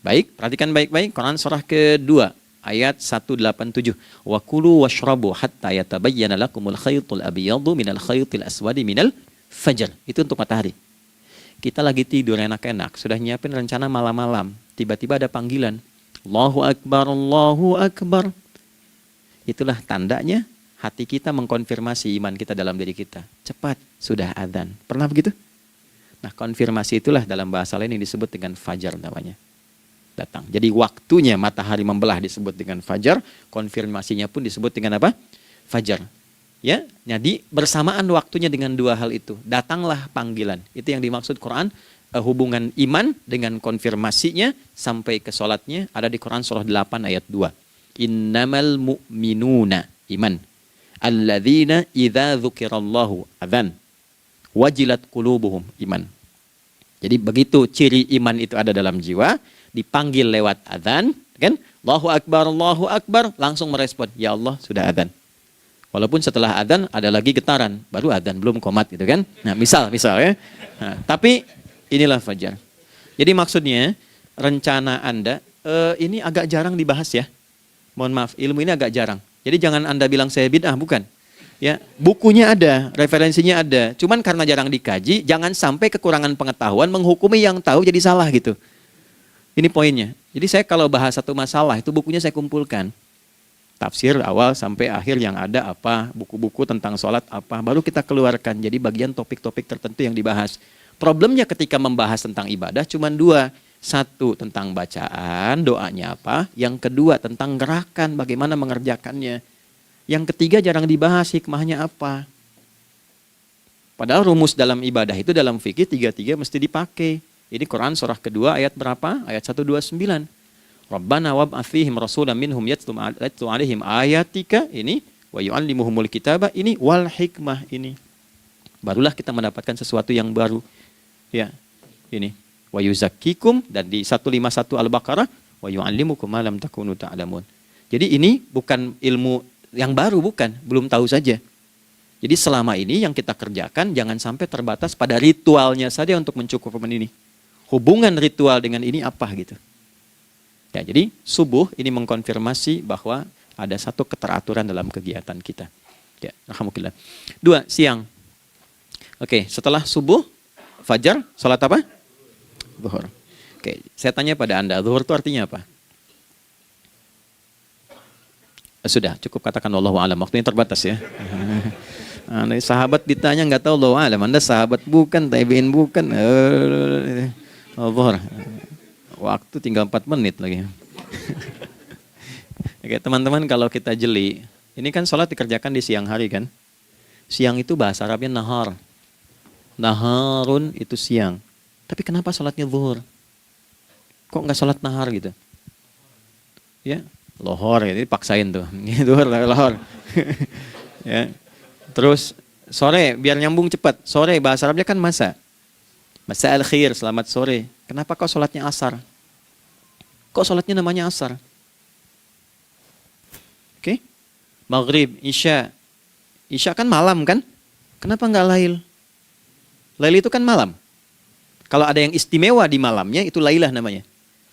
Baik, perhatikan baik-baik Quran surah kedua ayat 187. Wa kulu washrabu hatta yatabayyana lakumul khaytul abyadu minal khaytil aswadi minal fajar. Itu untuk matahari. Kita lagi tidur enak-enak, sudah nyiapin rencana malam-malam. Tiba-tiba ada panggilan. Allahu Akbar, Allahu Akbar. Itulah tandanya hati kita mengkonfirmasi iman kita dalam diri kita. Cepat, sudah adzan. Pernah begitu? Nah, konfirmasi itulah dalam bahasa lain yang disebut dengan fajar namanya. Datang. Jadi waktunya matahari membelah disebut dengan fajar, konfirmasinya pun disebut dengan apa? Fajar. Ya, jadi bersamaan waktunya dengan dua hal itu. Datanglah panggilan. Itu yang dimaksud Quran, hubungan iman dengan konfirmasinya sampai ke sholatnya ada di Quran surah 8 ayat 2. Innamal mu'minuna, iman. Alladzina idza dzukirallahu adzan. Wajilat qulubuhum, iman. Jadi begitu ciri iman itu ada dalam jiwa, dipanggil lewat adzan, kan? Allahu Akbar, langsung merespon, ya Allah sudah adzan. Walaupun setelah adzan ada lagi getaran, baru adzan belum qomat gitu kan. Nah, misal ya. Nah, tapi inilah fajar. Jadi maksudnya rencana Anda ini agak jarang dibahas ya. Mohon maaf, ilmu ini agak jarang. Jadi jangan Anda bilang saya bid'ah, bukan. Ya, bukunya ada, referensinya ada. Cuman karena jarang dikaji, jangan sampai kekurangan pengetahuan menghukumi yang tahu jadi salah gitu. Ini poinnya. Jadi saya kalau bahas satu masalah, itu bukunya saya kumpulkan. Tafsir awal sampai akhir yang ada apa, buku-buku tentang sholat apa, baru kita keluarkan. Jadi bagian topik-topik tertentu yang dibahas. Problemnya ketika membahas tentang ibadah cuma dua. Satu, tentang bacaan, doanya apa. Yang kedua, tentang gerakan, bagaimana mengerjakannya. Yang ketiga, jarang dibahas hikmahnya apa. Padahal rumus dalam ibadah itu dalam fikih tiga-tiga mesti dipakai. Ini Quran surah kedua ayat berapa? Ayat 129. Rabbana wab'ats fihim rasulan minhum yatlu 'alaihim ayatika, ini wa yu'allimuhumul kitaba, ini wal hikmah, ini. Barulah kita mendapatkan sesuatu yang baru. Ya, ini wa yuzakkikum, dan di 151 Al-Baqarah wa yu'allimukum ma lam takunu ta'lamun. Jadi ini bukan ilmu yang baru, bukan, belum tahu saja. Jadi selama ini yang kita kerjakan jangan sampai terbatas pada ritualnya saja untuk mencukupkan ini. Hubungan ritual dengan ini apa gitu. Ya, jadi subuh ini mengkonfirmasi bahwa ada satu keteraturan dalam kegiatan kita. Ya, alhamdulillah. 2, siang. Oke, setelah subuh, fajar, sholat apa? Zuhur. Oke, saya tanya pada Anda, zuhur itu artinya apa? Sudah, cukup katakan wallahu a'lam. Waktunya terbatas ya. Sahabat ditanya nggak tahu wallahu a'lam. Anda sahabat bukan, tabi'in bukan. Zuhur. Waktu tinggal 4 menit lagi. Oke, teman-teman, kalau kita jeli, ini kan sholat dikerjakan di siang hari kan? Siang itu bahasa Arabnya nahar. Naharun itu siang. Tapi kenapa sholatnya zuhur? Kok nggak sholat nahar gitu? Ya, lohor, ya, ini paksain tuh. Zuhur, lohor. Ya. Terus sore, biar nyambung cepat. Sore, bahasa Arabnya kan masa. Masa al-khir, selamat sore. Kenapa kok sholatnya asar? Kok sholatnya namanya asar? Oke. Maghrib, isya. Isya kan malam kan? Kenapa nggak lail? Lail itu kan malam. Kalau ada yang istimewa di malamnya, itu lailah namanya.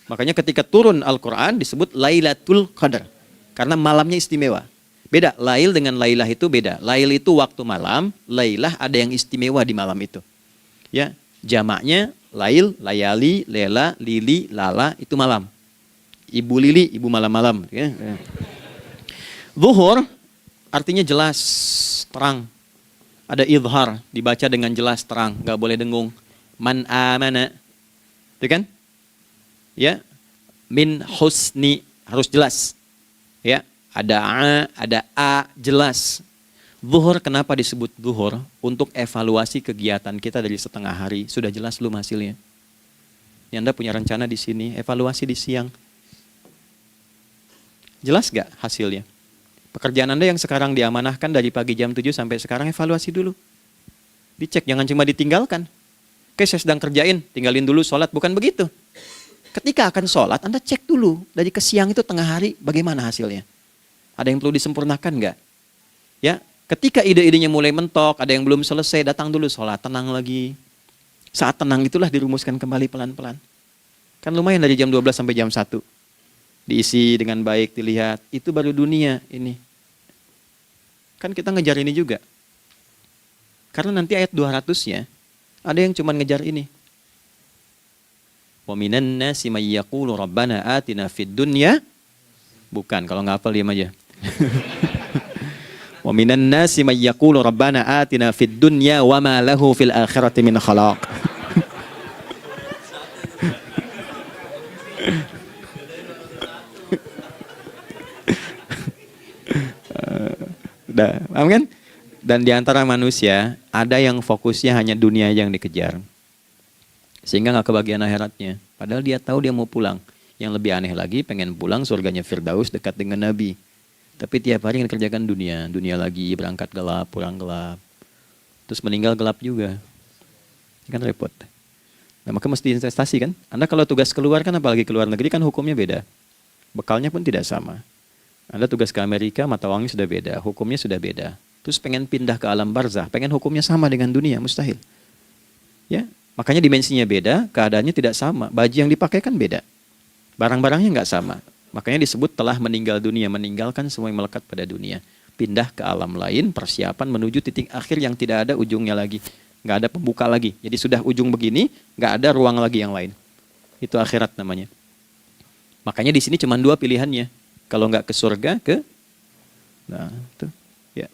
Makanya ketika turun Al-Quran disebut Lailatul Qadar. Karena malamnya istimewa. Beda, lail dengan lailah itu beda. Lail itu waktu malam, lailah ada yang istimewa di malam itu. Ya, jamaknya lail, layali, lela, lili, lala, itu malam. Ibu lili, ibu malam-malam. Ya. Zuhur artinya jelas, terang. Ada idhar, dibaca dengan jelas, terang, gak boleh dengung. Man amana, itu kan? Ya, min husni, harus jelas. Ya, ada a, jelas. Zuhur kenapa disebut zuhur? Untuk evaluasi kegiatan kita dari setengah hari. Sudah jelas belum hasilnya? Ya, Anda punya rencana di sini, evaluasi di siang. Jelas gak hasilnya? Pekerjaan Anda yang sekarang diamanahkan dari pagi jam 7 sampai sekarang, evaluasi dulu. Dicek, jangan cuma ditinggalkan. Oke, saya sedang kerjain, tinggalin dulu sholat. Bukan begitu. Ketika akan sholat, Anda cek dulu. Dari ke siang itu tengah hari, bagaimana hasilnya? Ada yang perlu disempurnakan nggak? Ya, ketika ide-idenya mulai mentok, ada yang belum selesai, datang dulu sholat, tenang lagi. Saat tenang itulah dirumuskan kembali pelan-pelan. Kan lumayan dari jam 12 sampai jam 1. Diisi dengan baik, dilihat. Itu baru dunia ini. Kan kita ngejar ini juga. Karena nanti ayat 200-nya, ada yang cuma ngejar ini. Wa minan nasi may yaqulu rabbana atina fid dunya. Bukan, kalau nggak hafal diam aja. Wa minan nasi may yaqulu rabbana atina fid dunya wa ma lahu fil akhirati min khalaq. Paham kan? Dan di antara manusia ada yang fokusnya hanya dunia yang dikejar, sehingga nggak kebagian akhiratnya. Padahal dia tahu dia mau pulang. Yang lebih aneh lagi, pengen pulang surganya Firdaus dekat dengan Nabi. Tapi tiap hari kerjakan dunia, dunia lagi, berangkat gelap, pulang gelap, terus meninggal gelap juga. Kan repot. Nah, maka mesti investasi kan. Anda kalau tugas keluar kan, apalagi keluar negeri kan hukumnya beda. Bekalnya pun tidak sama. Anda tugas ke Amerika, mata uangnya sudah beda, hukumnya sudah beda. Terus pengen pindah ke alam barzah, pengen hukumnya sama dengan dunia, mustahil. Ya, makanya dimensinya beda, keadaannya tidak sama. Baju yang dipakai kan beda. Barang-barangnya nggak sama. Makanya disebut telah meninggal dunia, meninggalkan semua yang melekat pada dunia. Pindah ke alam lain, persiapan menuju titik akhir yang tidak ada ujungnya lagi. Nggak ada pembuka lagi. Jadi sudah ujung begini, nggak ada ruang lagi yang lain. Itu akhirat namanya. Makanya di sini cuma dua pilihannya. Kalau nggak ke surga, nah itu ya.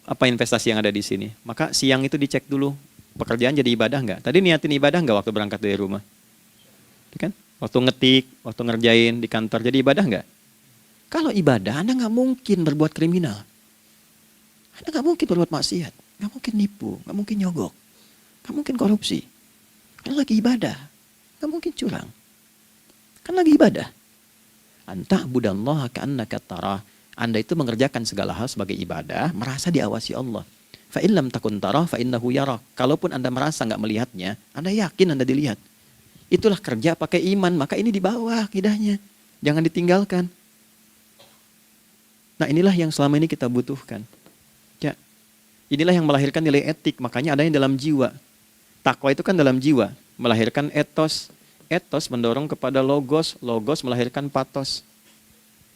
Apa investasi yang ada di sini? Maka siang itu dicek dulu, pekerjaan jadi ibadah nggak? Tadi niatin ibadah nggak waktu berangkat dari rumah? Kan? Waktu ngetik, waktu ngerjain di kantor, jadi ibadah nggak? Kalau ibadah, Anda nggak mungkin berbuat kriminal. Anda nggak mungkin berbuat maksiat, nggak mungkin nipu, nggak mungkin nyogok, nggak mungkin korupsi. Kan lagi ibadah, nggak mungkin curang. Kan lagi ibadah. Anta budallaha ka'annaka tarah. Anda itu mengerjakan segala hal sebagai ibadah, merasa diawasi Allah. Fa in lam takun tarah fa innahu yarak. Kalaupun Anda merasa nggak melihatnya, Anda yakin Anda dilihat. Itulah kerja pakai iman, maka ini di bawah akidahnya. Jangan ditinggalkan. Nah, inilah yang selama ini kita butuhkan. Ya. Inilah yang melahirkan nilai etik, makanya ada yang dalam jiwa. Takwa itu kan dalam jiwa, melahirkan etos. Etos mendorong kepada logos, logos melahirkan patos.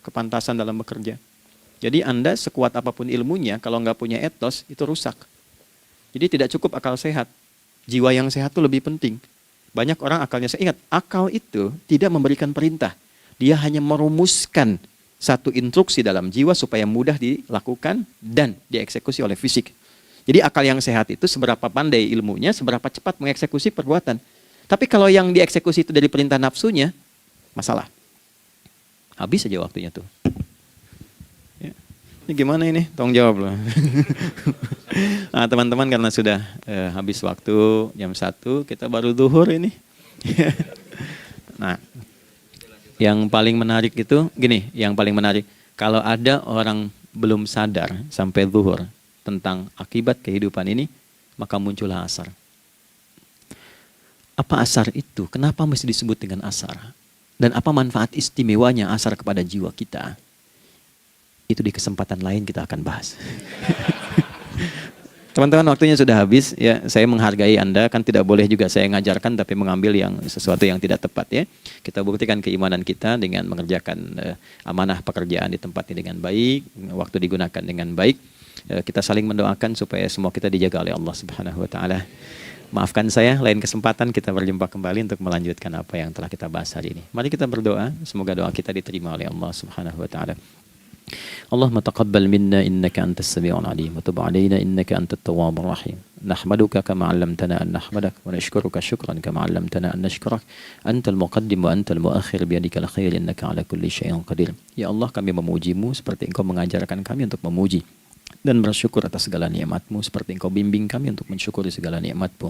Kepantasan dalam bekerja. Jadi Anda sekuat apapun ilmunya, kalau nggak punya etos, itu rusak. Jadi tidak cukup akal sehat. Jiwa yang sehat itu lebih penting. Banyak orang akalnya, saya ingat, akal itu tidak memberikan perintah. Dia hanya merumuskan satu instruksi dalam jiwa supaya mudah dilakukan dan dieksekusi oleh fisik. Jadi akal yang sehat itu seberapa pandai ilmunya, seberapa cepat mengeksekusi perbuatan. Tapi kalau yang dieksekusi itu dari perintah nafsunya, masalah. Habis saja waktunya tuh. Ya. Ini gimana ini? Tolong jawab loh. Nah, teman-teman, karena sudah habis waktu jam 1, kita baru zuhur ini. Nah, yang paling menarik itu gini, yang paling menarik, kalau ada orang belum sadar sampai zuhur tentang akibat kehidupan ini, maka muncullah asar. Apa asar itu? Kenapa mesti disebut dengan asar? Dan apa manfaat istimewanya asar kepada jiwa kita? Itu di kesempatan lain kita akan bahas. Teman-teman, waktunya sudah habis. Ya, saya menghargai Anda, kan tidak boleh juga saya ngajarkan tapi mengambil yang sesuatu yang tidak tepat ya. Kita buktikan keimanan kita dengan mengerjakan amanah pekerjaan di tempat ini dengan baik, waktu digunakan dengan baik. Kita saling mendoakan supaya semua kita dijaga oleh Allah Subhanahu wa taala. Maafkan saya, lain kesempatan kita berjumpa kembali untuk melanjutkan apa yang telah kita bahas hari ini. Mari kita berdoa, semoga doa kita diterima oleh Allah Subhanahu wa taala. Allahumma taqabbal minna innaka antas sami'ul alim wa tub 'alaina innaka antat tawwabur rahim. Nahmaduka kama 'allamtana an nahmadak wa nashkuruka syukran kama 'allamtana an nashkurak. Antal muqaddim wa antal muakhir bi yadikal khair innaka 'ala kulli syai'in qadir. Ya Allah, kami memujimu seperti Engkau mengajarkan kami untuk memuji dan bersyukur atas segala nikmat-Mu seperti Engkau bimbing kami untuk mensyukuri segala nikmat-Mu.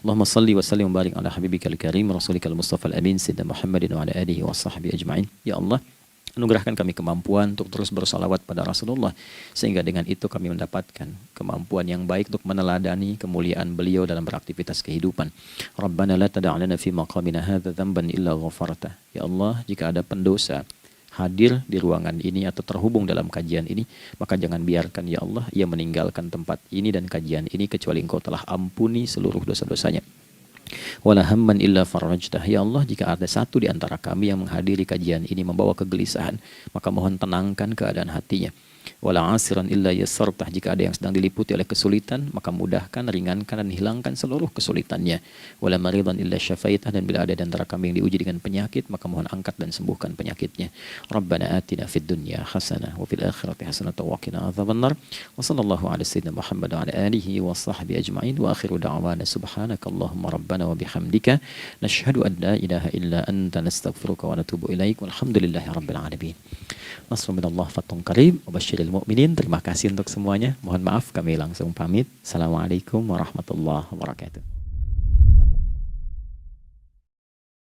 Allahumma salli wa sallim wa barik ala habibikal karim rasulikal mustafa al-amin sayyidina Muhammadin wa ala alihi wa sahbihi ajma'in. Ya Allah, anugerahkan kami kemampuan untuk terus bersalawat pada Rasulullah, sehingga dengan itu kami mendapatkan kemampuan yang baik untuk meneladani kemuliaan beliau dalam beraktivitas kehidupan. Rabbana la tada' lana fi maqamina hadza dhanban illa ghafarta. Ya Allah, jika ada pendosa hadir di ruangan ini atau terhubung dalam kajian ini, maka jangan biarkan ya Allah ia meninggalkan tempat ini dan kajian ini kecuali Engkau telah ampuni seluruh dosa-dosanya. Wala hamman illa farajtah. Ya Allah, jika ada satu di antara kami yang menghadiri kajian ini membawa kegelisahan, maka mohon tenangkan keadaan hatinya. Wala 'asiran illa yassartah. Jika ada yang sedang diliputi oleh kesulitan, maka mudahkan, ringankan dan hilangkan seluruh kesulitannya. Wala maridan illa syafaitah. Dan bila ada di antara kami yang diuji dengan penyakit, maka mohon angkat dan sembuhkan penyakitnya. Rabbana atina fid dunya hasanah wa fil akhirati hasanah wa qina adzabannar. Wa sallallahu ala sayyidina Muhammad wa ala alihi wa sahbihi ajma'in. Wa akhiru da'wana subhanakallahumma rabbana wa bihamdika nashhadu an la ilaha illa anta nastaghfiruka wa natubu ilaik. Walhamdulillahi rabbil alamin. Nasrun minallah fathun qarib wa basyiril mu'minin. Terima kasih untuk semuanya. Mohon maaf kami langsung pamit. Assalamualaikum warahmatullahi wabarakatuh.